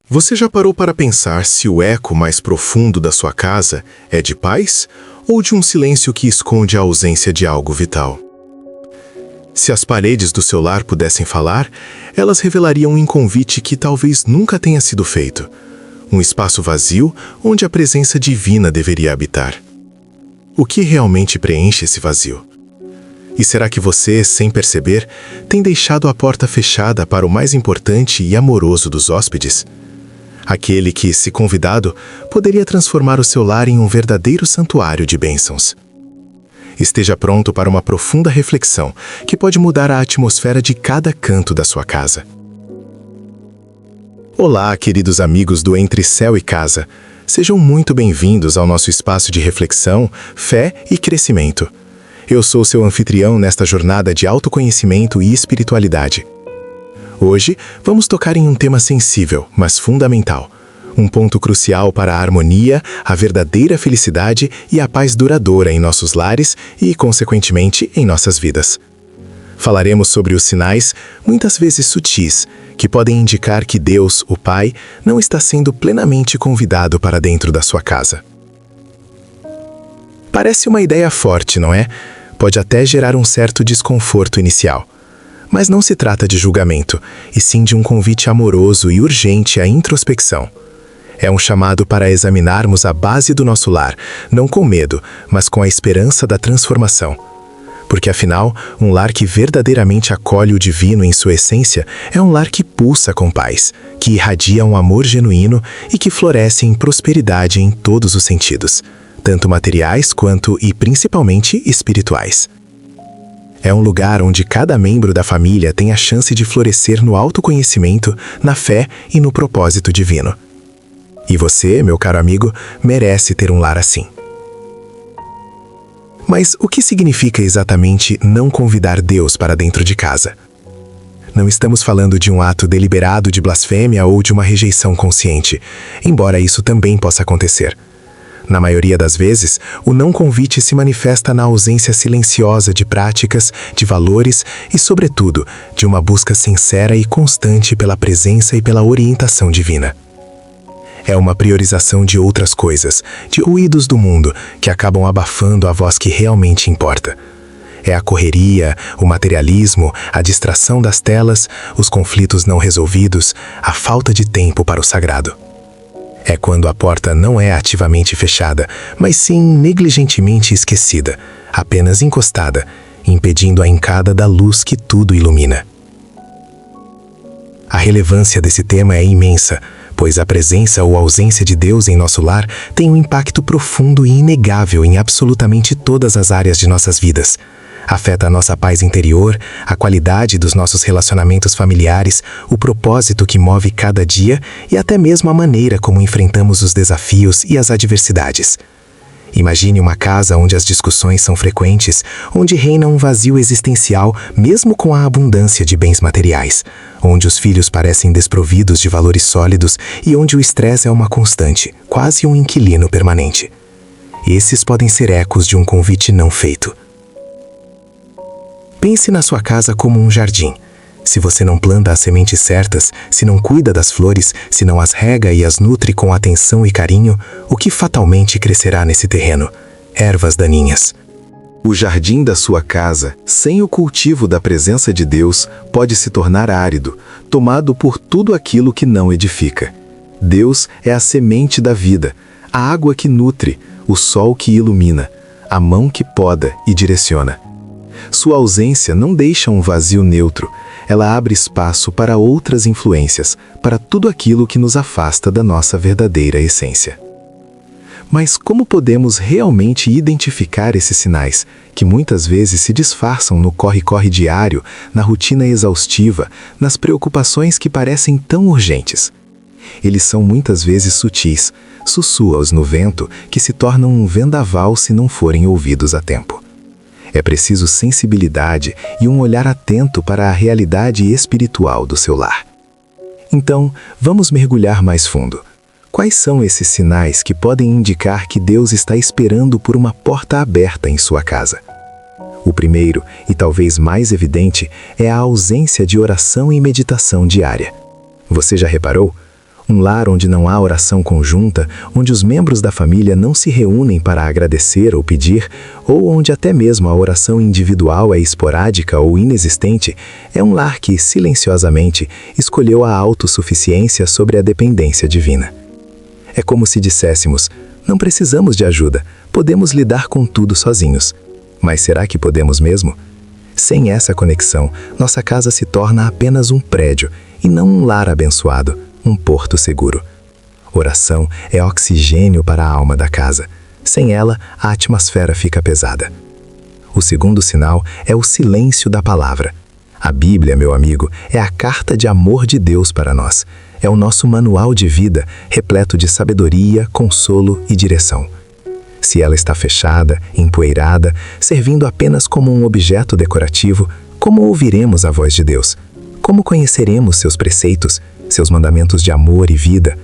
Você já parou para pensar se o eco mais profundo da sua casa é de paz ou de um silêncio que esconde a ausência de algo vital? Se as paredes do seu lar pudessem falar, elas revelariam um convite que talvez nunca tenha sido feito. Um espaço vazio onde a presença divina deveria habitar. O que realmente preenche esse vazio? E será que você, sem perceber, tem deixado a porta fechada para o mais importante e amoroso dos hóspedes? Aquele que, se convidado, poderia transformar o seu lar em um verdadeiro santuário de bênçãos. Esteja pronto para uma profunda reflexão que pode mudar a atmosfera de cada canto da sua casa. Olá, queridos amigos do Entre Céu e Casa. Sejam muito bem-vindos ao nosso espaço de reflexão, fé e crescimento. Eu sou seu anfitrião nesta jornada de autoconhecimento e espiritualidade. Hoje, vamos tocar em um tema sensível, mas fundamental. Um ponto crucial para a harmonia, a verdadeira felicidade e a paz duradoura em nossos lares e, consequentemente, em nossas vidas. Falaremos sobre os sinais, muitas vezes sutis, que podem indicar que Deus, o Pai, não está sendo plenamente convidado para dentro da sua casa. Parece uma ideia forte, não é? Pode até gerar um certo desconforto inicial. Mas não se trata de julgamento, e sim de um convite amoroso e urgente à introspecção. É um chamado para examinarmos a base do nosso lar, não com medo, mas com a esperança da transformação. Porque afinal, um lar que verdadeiramente acolhe o divino em sua essência é um lar que pulsa com paz, que irradia um amor genuíno e que floresce em prosperidade em todos os sentidos, tanto materiais quanto e principalmente espirituais. É um lugar onde cada membro da família tem a chance de florescer no autoconhecimento, na fé e no propósito divino. E você, meu caro amigo, merece ter um lar assim. Mas o que significa exatamente não convidar Deus para dentro de casa? Não estamos falando de um ato deliberado de blasfêmia ou de uma rejeição consciente, embora isso também possa acontecer. Na maioria das vezes, o não convite se manifesta na ausência silenciosa de práticas, de valores e, sobretudo, de uma busca sincera e constante pela presença e pela orientação divina. É uma priorização de outras coisas, de ruídos do mundo, que acabam abafando a voz que realmente importa. É a correria, o materialismo, a distração das telas, os conflitos não resolvidos, a falta de tempo para o sagrado. É quando a porta não é ativamente fechada, mas sim negligentemente esquecida, apenas encostada, impedindo a entrada da luz que tudo ilumina. A relevância desse tema é imensa, pois a presença ou ausência de Deus em nosso lar tem um impacto profundo e inegável em absolutamente todas as áreas de nossas vidas. Afeta a nossa paz interior, a qualidade dos nossos relacionamentos familiares, o propósito que move cada dia e até mesmo a maneira como enfrentamos os desafios e as adversidades. Imagine uma casa onde as discussões são frequentes, onde reina um vazio existencial mesmo com a abundância de bens materiais, onde os filhos parecem desprovidos de valores sólidos e onde o estresse é uma constante, quase um inquilino permanente. Esses podem ser ecos de um convite não feito. Pense na sua casa como um jardim. Se você não planta as sementes certas, se não cuida das flores, se não as rega e as nutre com atenção e carinho, o que fatalmente crescerá nesse terreno? Ervas daninhas. O jardim da sua casa, sem o cultivo da presença de Deus, pode se tornar árido, tomado por tudo aquilo que não edifica. Deus é a semente da vida, a água que nutre, o sol que ilumina, a mão que poda e direciona. Sua ausência não deixa um vazio neutro, ela abre espaço para outras influências, para tudo aquilo que nos afasta da nossa verdadeira essência. Mas como podemos realmente identificar esses sinais, que muitas vezes se disfarçam no corre-corre diário, na rotina exaustiva, nas preocupações que parecem tão urgentes? Eles são muitas vezes sutis, sussurros no vento que se tornam um vendaval se não forem ouvidos a tempo. É preciso sensibilidade e um olhar atento para a realidade espiritual do seu lar. Então, vamos mergulhar mais fundo. Quais são esses sinais que podem indicar que Deus está esperando por uma porta aberta em sua casa? O primeiro, e talvez mais evidente, é a ausência de oração e meditação diária. Você já reparou? Um lar onde não há oração conjunta, onde os membros da família não se reúnem para agradecer ou pedir, ou onde até mesmo a oração individual é esporádica ou inexistente, é um lar que, silenciosamente, escolheu a autossuficiência sobre a dependência divina. É como se disséssemos: não precisamos de ajuda, podemos lidar com tudo sozinhos. Mas será que podemos mesmo? Sem essa conexão, nossa casa se torna apenas um prédio e não um lar abençoado, um porto seguro. Oração é oxigênio para a alma da casa. Sem ela, a atmosfera fica pesada. O segundo sinal é o silêncio da palavra. A Bíblia, meu amigo, é a carta de amor de Deus para nós. É o nosso manual de vida, repleto de sabedoria, consolo e direção. Se ela está fechada, empoeirada, servindo apenas como um objeto decorativo, como ouviremos a voz de Deus? Como conheceremos seus preceitos, seus mandamentos de amor e vida?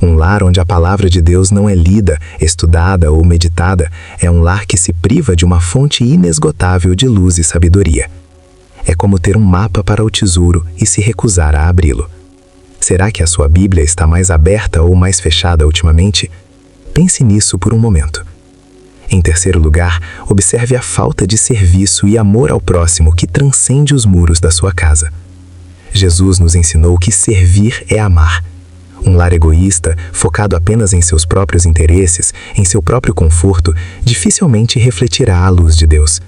Um lar onde a palavra de Deus não é lida, estudada ou meditada, é um lar que se priva de uma fonte inesgotável de luz e sabedoria. É como ter um mapa para o tesouro e se recusar a abri-lo. Será que a sua Bíblia está mais aberta ou mais fechada ultimamente? Pense nisso por um momento. Em terceiro lugar, observe a falta de serviço e amor ao próximo que transcende os muros da sua casa. Jesus nos ensinou que servir é amar. Um lar egoísta, focado apenas em seus próprios interesses, em seu próprio conforto, dificilmente refletirá a luz de Deus.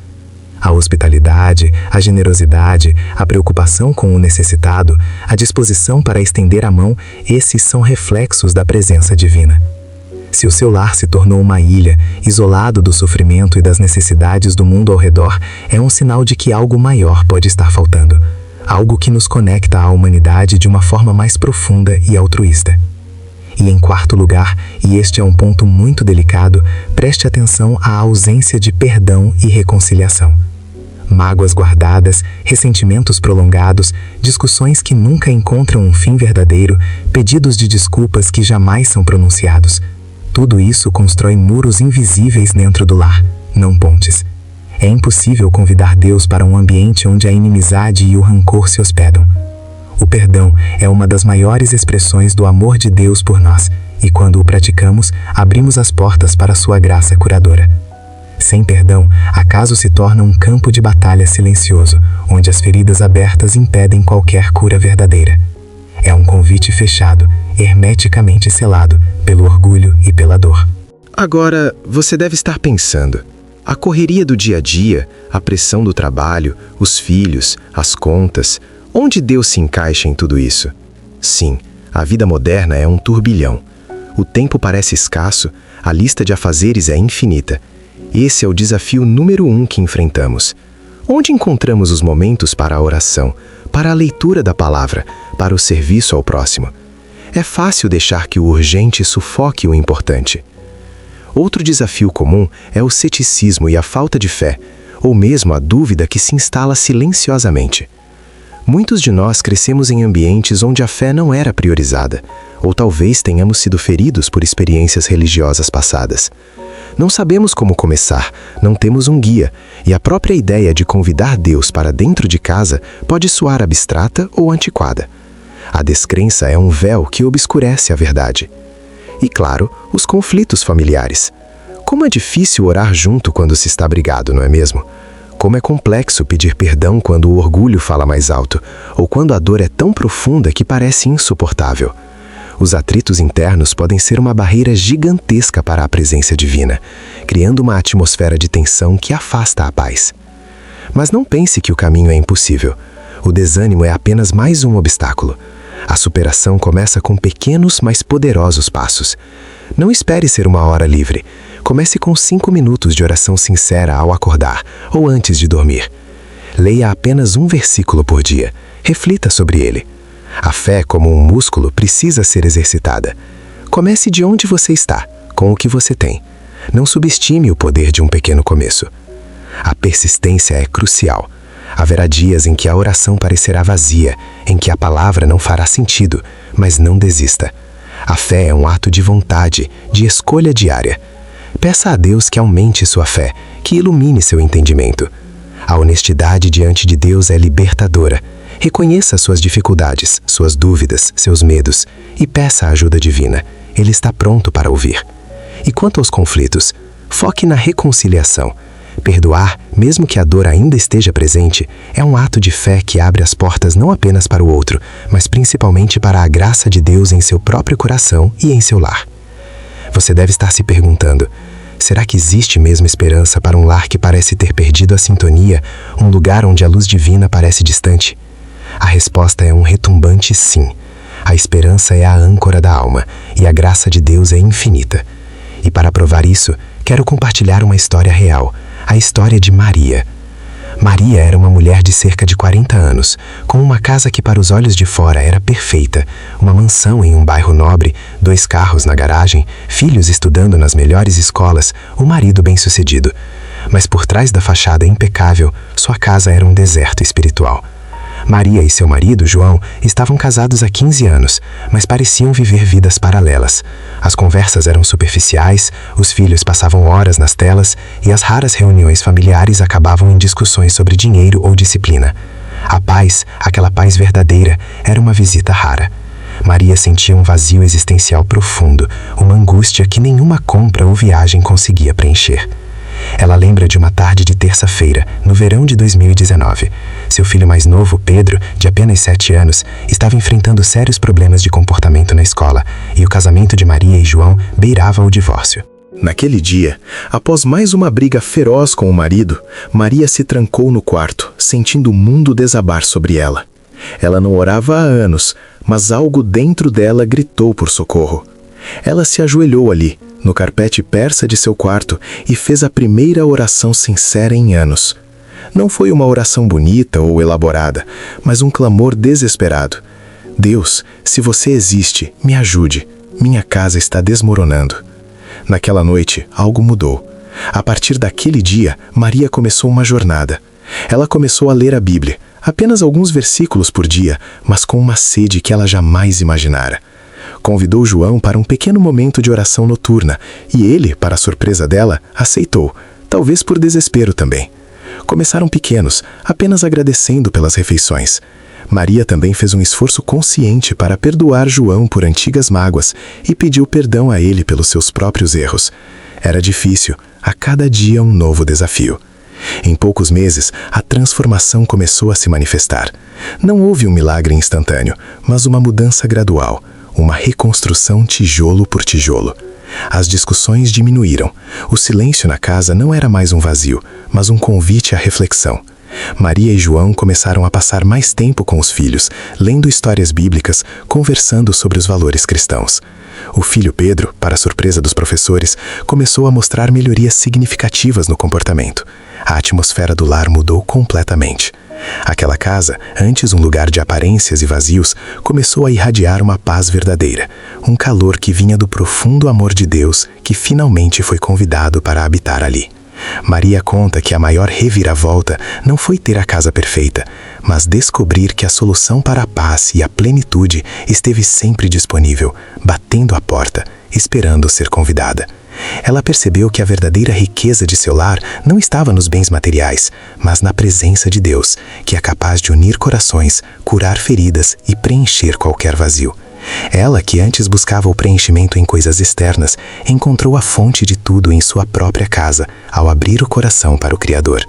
A hospitalidade, a generosidade, a preocupação com o necessitado, a disposição para estender a mão, esses são reflexos da presença divina. Se o seu lar se tornou uma ilha, isolado do sofrimento e das necessidades do mundo ao redor, é um sinal de que algo maior pode estar faltando. Algo que nos conecta à humanidade de uma forma mais profunda e altruísta. E em quarto lugar, e este é um ponto muito delicado, preste atenção à ausência de perdão e reconciliação. Mágoas guardadas, ressentimentos prolongados, discussões que nunca encontram um fim verdadeiro, pedidos de desculpas que jamais são pronunciados. Tudo isso constrói muros invisíveis dentro do lar, não pontes. É impossível convidar Deus para um ambiente onde a inimizade e o rancor se hospedam. O perdão é uma das maiores expressões do amor de Deus por nós, e quando o praticamos, abrimos as portas para sua graça curadora. Sem perdão, acaso se torna um campo de batalha silencioso, onde as feridas abertas impedem qualquer cura verdadeira. É um convite fechado, hermeticamente selado, pelo orgulho e pela dor. Agora, você deve estar pensando: a correria do dia a dia, a pressão do trabalho, os filhos, as contas, onde Deus se encaixa em tudo isso? Sim, a vida moderna é um turbilhão. O tempo parece escasso, a lista de afazeres é infinita. Esse é o desafio número 1 que enfrentamos. Onde encontramos os momentos para a oração, para a leitura da palavra, para o serviço ao próximo? É fácil deixar que o urgente sufoque o importante. Outro desafio comum é o ceticismo e a falta de fé, ou mesmo a dúvida que se instala silenciosamente. Muitos de nós crescemos em ambientes onde a fé não era priorizada, ou talvez tenhamos sido feridos por experiências religiosas passadas. Não sabemos como começar, não temos um guia, e a própria ideia de convidar Deus para dentro de casa pode soar abstrata ou antiquada. A descrença é um véu que obscurece a verdade. E claro, os conflitos familiares. Como é difícil orar junto quando se está brigado, não é mesmo? Como é complexo pedir perdão quando o orgulho fala mais alto, ou quando a dor é tão profunda que parece insuportável. Os atritos internos podem ser uma barreira gigantesca para a presença divina, criando uma atmosfera de tensão que afasta a paz. Mas não pense que o caminho é impossível. O desânimo é apenas mais um obstáculo. A superação começa com pequenos, mas poderosos passos. Não espere ser uma hora livre. Comece com 5 minutos de oração sincera ao acordar ou antes de dormir. Leia apenas um versículo por dia. Reflita sobre ele. A fé, como um músculo, precisa ser exercitada. Comece de onde você está, com o que você tem. Não subestime o poder de um pequeno começo. A persistência é crucial. Haverá dias em que a oração parecerá vazia, em que a palavra não fará sentido, mas não desista. A fé é um ato de vontade, de escolha diária. Peça a Deus que aumente sua fé, que ilumine seu entendimento. A honestidade diante de Deus é libertadora. Reconheça suas dificuldades, suas dúvidas, seus medos e peça a ajuda divina. Ele está pronto para ouvir. E quanto aos conflitos, foque na reconciliação. Perdoar, mesmo que a dor ainda esteja presente, é um ato de fé que abre as portas não apenas para o outro, mas principalmente para a graça de Deus em seu próprio coração e em seu lar. Você deve estar se perguntando: será que existe mesmo esperança para um lar que parece ter perdido a sintonia, um lugar onde a luz divina parece distante? A resposta é um retumbante sim. A esperança é a âncora da alma e a graça de Deus é infinita. E para provar isso, quero compartilhar uma história real, a história de Maria. Maria era uma mulher de cerca de 40 anos, com uma casa que para os olhos de fora era perfeita, uma mansão em um bairro nobre, 2 carros na garagem, filhos estudando nas melhores escolas, um marido bem-sucedido. Mas por trás da fachada impecável, sua casa era um deserto espiritual. Maria e seu marido, João, estavam casados há 15 anos, mas pareciam viver vidas paralelas. As conversas eram superficiais, os filhos passavam horas nas telas e as raras reuniões familiares acabavam em discussões sobre dinheiro ou disciplina. A paz, aquela paz verdadeira, era uma visita rara. Maria sentia um vazio existencial profundo, uma angústia que nenhuma compra ou viagem conseguia preencher. Ela lembra de uma tarde de terça-feira, no verão de 2019. Seu filho mais novo, Pedro, de apenas 7 anos, estava enfrentando sérios problemas de comportamento na escola, e o casamento de Maria e João beirava o divórcio. Naquele dia, após mais uma briga feroz com o marido, Maria se trancou no quarto, sentindo o mundo desabar sobre ela. Ela não orava há anos, mas algo dentro dela gritou por socorro. Ela se ajoelhou ali, no carpete persa de seu quarto, e fez a primeira oração sincera em anos. Não foi uma oração bonita ou elaborada, mas um clamor desesperado. Deus, se você existe, me ajude. Minha casa está desmoronando. Naquela noite, algo mudou. A partir daquele dia, Maria começou uma jornada. Ela começou a ler a Bíblia, apenas alguns versículos por dia, mas com uma sede que ela jamais imaginara. Convidou João para um pequeno momento de oração noturna, e ele, para a surpresa dela, aceitou, talvez por desespero também. Começaram pequenos, apenas agradecendo pelas refeições. Maria também fez um esforço consciente para perdoar João por antigas mágoas e pediu perdão a ele pelos seus próprios erros. Era difícil, a cada dia um novo desafio. Em poucos meses, a transformação começou a se manifestar. Não houve um milagre instantâneo, mas uma mudança gradual, uma reconstrução tijolo por tijolo. As discussões diminuíram. O silêncio na casa não era mais um vazio, mas um convite à reflexão. Maria e João começaram a passar mais tempo com os filhos, lendo histórias bíblicas, conversando sobre os valores cristãos. O filho Pedro, para surpresa dos professores, começou a mostrar melhorias significativas no comportamento. A atmosfera do lar mudou completamente. Aquela casa, antes um lugar de aparências e vazios, começou a irradiar uma paz verdadeira, um calor que vinha do profundo amor de Deus, que finalmente foi convidado para habitar ali. Maria conta que a maior reviravolta não foi ter a casa perfeita, mas descobrir que a solução para a paz e a plenitude esteve sempre disponível, batendo à porta, esperando ser convidada. Ela percebeu que a verdadeira riqueza de seu lar não estava nos bens materiais, mas na presença de Deus, que é capaz de unir corações, curar feridas e preencher qualquer vazio. Ela, que antes buscava o preenchimento em coisas externas, encontrou a fonte de tudo em sua própria casa, ao abrir o coração para o Criador.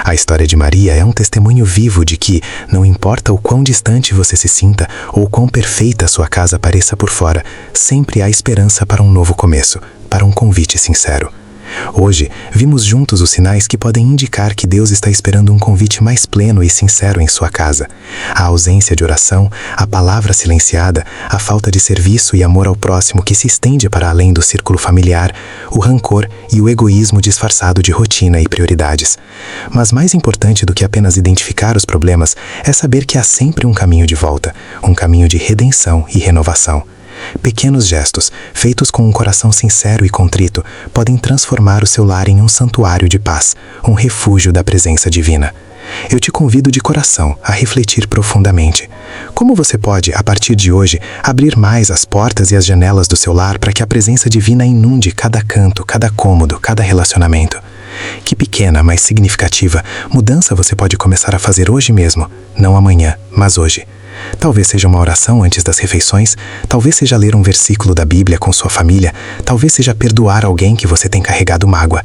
A história de Maria é um testemunho vivo de que, não importa o quão distante você se sinta ou quão perfeita sua casa pareça por fora, sempre há esperança para um novo começo, para um convite sincero. Hoje, vimos juntos os sinais que podem indicar que Deus está esperando um convite mais pleno e sincero em sua casa. A ausência de oração, a palavra silenciada, a falta de serviço e amor ao próximo que se estende para além do círculo familiar, o rancor e o egoísmo disfarçado de rotina e prioridades. Mas mais importante do que apenas identificar os problemas é saber que há sempre um caminho de volta, um caminho de redenção e renovação. Pequenos gestos, feitos com um coração sincero e contrito, podem transformar o seu lar em um santuário de paz, um refúgio da presença divina. Eu te convido de coração a refletir profundamente. Como você pode, a partir de hoje, abrir mais as portas e as janelas do seu lar para que a presença divina inunde cada canto, cada cômodo, cada relacionamento? Que pequena, mas significativa mudança você pode começar a fazer hoje mesmo, não amanhã, mas hoje. Talvez seja uma oração antes das refeições, talvez seja ler um versículo da Bíblia com sua família, talvez seja perdoar alguém que você tem carregado mágoa.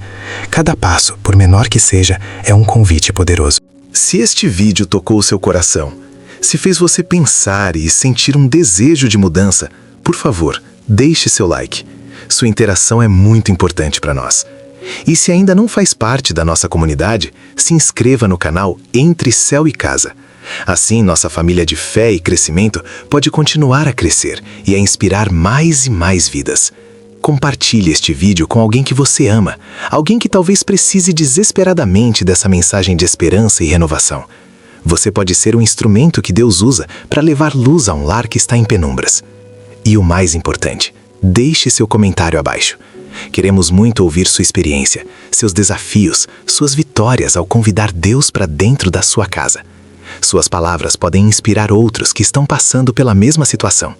Cada passo, por menor que seja, é um convite poderoso. Se este vídeo tocou o seu coração, se fez você pensar e sentir um desejo de mudança, por favor, deixe seu like. Sua interação é muito importante para nós. E se ainda não faz parte da nossa comunidade, se inscreva no canal Entre Céu e Casa. Assim, nossa família de fé e crescimento pode continuar a crescer e a inspirar mais e mais vidas. Compartilhe este vídeo com alguém que você ama, alguém que talvez precise desesperadamente dessa mensagem de esperança e renovação. Você pode ser um instrumento que Deus usa para levar luz a um lar que está em penumbras. E o mais importante, deixe seu comentário abaixo. Queremos muito ouvir sua experiência, seus desafios, suas vitórias ao convidar Deus para dentro da sua casa. Suas palavras podem inspirar outros que estão passando pela mesma situação.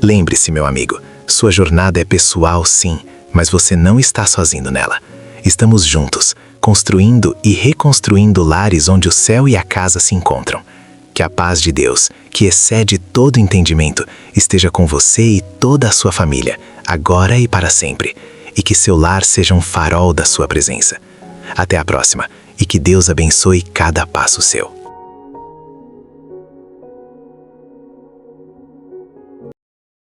Lembre-se, meu amigo, sua jornada é pessoal, sim, mas você não está sozinho nela. Estamos juntos, construindo e reconstruindo lares onde o céu e a casa se encontram. Que a paz de Deus, que excede todo entendimento, esteja com você e toda a sua família, agora e para sempre. E que seu lar seja um farol da sua presença. Até a próxima, e que Deus abençoe cada passo seu.